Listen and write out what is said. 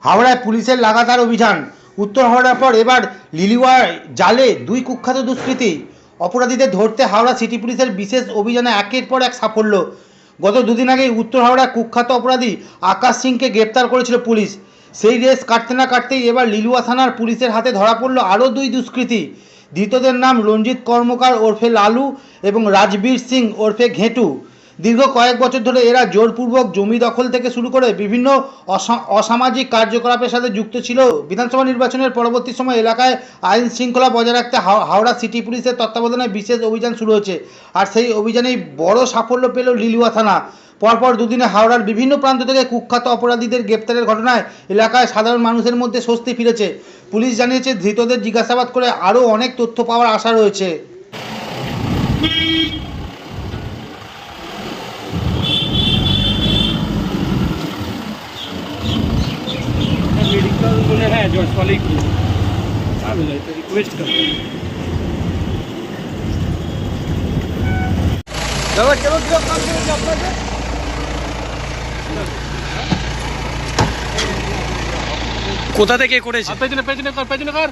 হাওড়ায় পুলিশের লাগাতার অভিযান। উত্তর হাওড়ার পর এবার লিলুয়া জালে দুই কুখ্যাত দুষ্কৃতী। অপরাধীদের ধরতে হাওড়া সিটি পুলিশের বিশেষ অভিযানে একের পর এক সাফল্য। গত দুদিন আগেই উত্তর হাওড়ার কুখ্যাত অপরাধী আকাশ সিংকে গ্রেপ্তার করেছিল পুলিশ। সেই রেস কাটতে না কাটতেই এবার লিলুয়া থানার পুলিশের হাতে ধরা পড়ল আরও দুই দুষ্কৃতী। ধৃতদের নাম রঞ্জিত কর্মকার ওরফে লালু এবং রাজবীর সিং ওরফে ঘেটু। দীর্ঘ কয়েক বছর ধরে এরা জোরপূর্বক জমি দখল থেকে শুরু করে বিভিন্ন অসামাজিক কার্যকলাপের সাথে যুক্ত ছিল। বিধানসভা নির্বাচনের পরবর্তী সময় এলাকায় আইন শৃঙ্খলা বজায় রাখতে হাওড়া সিটি পুলিশের তত্ত্বাবধানে বিশেষ অভিযান শুরু হয়েছে। আর সেই অভিযানেই বড় সাফল্য পেল লিলুয়া থানা। পরপর দুদিনে হাওড়ার বিভিন্ন প্রান্ত থেকে কুখ্যাত অপরাধীদের গ্রেপ্তারের ঘটনায় এলাকায় সাধারণ মানুষের মধ্যে স্বস্তি ফিরেছে। পুলিশ জানিয়েছে, ধৃতদের জিজ্ঞাসাবাদ করে আরও অনেক তথ্য পাওয়ার আশা রয়েছে। मेडिकल बोले हैं जॉर्ज वाले की रिक्वेस्ट कर কোথা থেকে করেছে? পেছনে কর